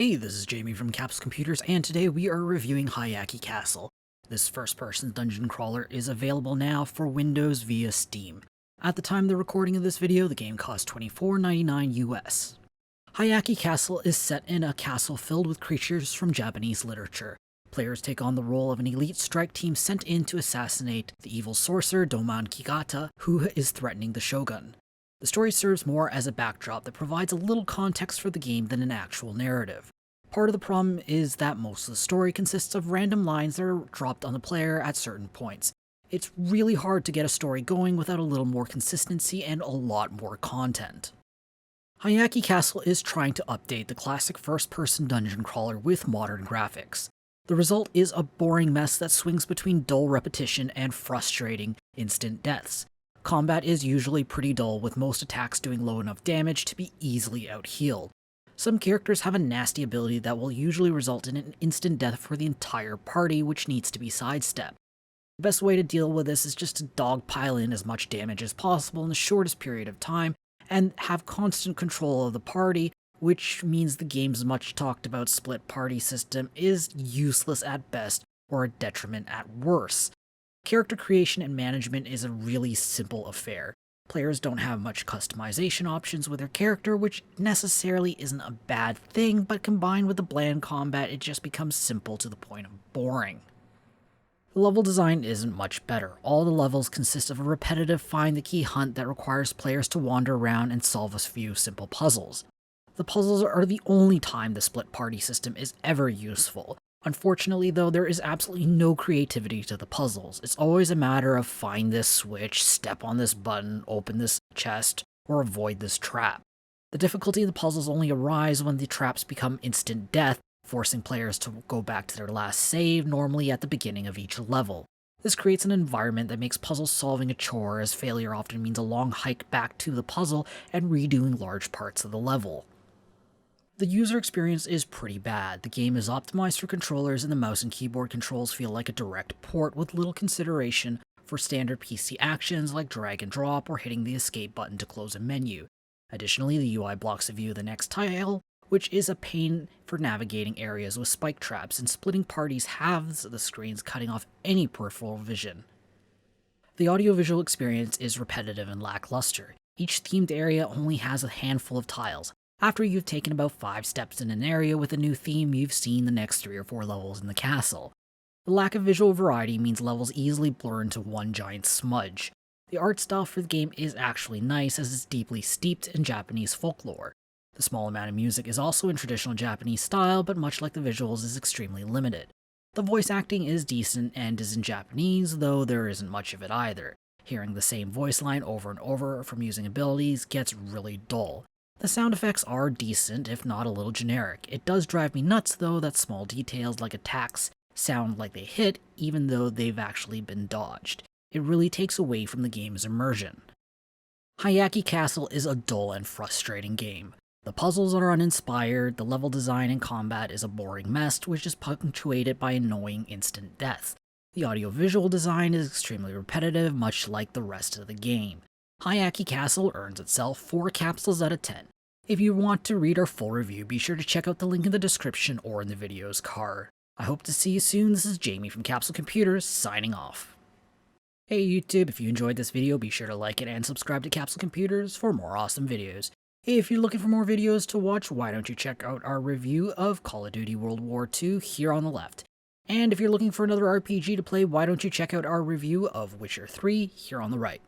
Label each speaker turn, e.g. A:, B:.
A: Hey, this is Jamie from Capsule Computers, and today we are reviewing Hyakki Castle. This first-person dungeon crawler is available now for Windows via Steam. At the time of the recording of this video, the game cost $24.99 US. Hyakki Castle is set in a castle filled with creatures from Japanese literature. Players take on the role of an elite strike team sent in to assassinate the evil sorcerer Doman Kigata, who is threatening the shogun. The story serves more as a backdrop that provides a little context for the game than an actual narrative. Part of the problem is that most of the story consists of random lines that are dropped on the player at certain points. It's really hard to get a story going without a little more consistency and a lot more content. Hyakki Castle is trying to update the classic first-person dungeon crawler with modern graphics. The result is a boring mess that swings between dull repetition and frustrating instant deaths. Combat is usually pretty dull, with most attacks doing low enough damage to be easily out-healed. Some characters have a nasty ability that will usually result in an instant death for the entire party, which needs to be sidestepped. The best way to deal with this is just to dogpile in as much damage as possible in the shortest period of time, and have constant control of the party, which means the game's much talked about split party system is useless at best or a detriment at worst. Character creation and management is a really simple affair. Players don't have much customization options with their character, which necessarily isn't a bad thing, but combined with the bland combat, it just becomes simple to the point of boring. The level design isn't much better. All the levels consist of a repetitive find the key hunt that requires players to wander around and solve a few simple puzzles. The puzzles are the only time the split party system is ever useful. Unfortunately, though, there is absolutely no creativity to the puzzles. It's always a matter of find this switch, step on this button, open this chest, or avoid this trap. The difficulty of the puzzles only arise when the traps become instant death, forcing players to go back to their last save, normally at the beginning of each level. This creates an environment that makes puzzle solving a chore, as failure often means a long hike back to the puzzle and redoing large parts of the level. The user experience is pretty bad. The game is optimized for controllers, and the mouse and keyboard controls feel like a direct port with little consideration for standard PC actions like drag and drop or hitting the escape button to close a menu. Additionally, the UI blocks the view of the next tile, which is a pain for navigating areas with spike traps, and splitting parties halves the screens, cutting off any peripheral vision. The audiovisual experience is repetitive and lackluster. Each themed area only has a handful of tiles. After you've taken about 5 steps in an area with a new theme, you've seen the next 3 or 4 levels in the castle. The lack of visual variety means levels easily blur into one giant smudge. The art style for the game is actually nice, as it's deeply steeped in Japanese folklore. The small amount of music is also in traditional Japanese style, but much like the visuals, is extremely limited. The voice acting is decent and is in Japanese, though there isn't much of it either. Hearing the same voice line over and over from using abilities gets really dull. The sound effects are decent, if not a little generic. It does drive me nuts, though, that small details like attacks sound like they hit, even though they've actually been dodged. It really takes away from the game's immersion. Hyakki Castle is a dull and frustrating game. The puzzles are uninspired, the level design and combat is a boring mess, which is punctuated by annoying instant deaths. The audio-visual design is extremely repetitive, much like the rest of the game. Hyakki Castle earns itself 4 capsules out of 10. If you want to read our full review, be sure to check out the link in the description or in the video's card. I hope to see you soon. This is Jamie from Capsule Computers, signing off. Hey YouTube, if you enjoyed this video, be sure to like it and subscribe to Capsule Computers for more awesome videos. If you're looking for more videos to watch, why don't you check out our review of Call of Duty World War II here on the left. And if you're looking for another RPG to play, why don't you check out our review of Witcher 3 here on the right.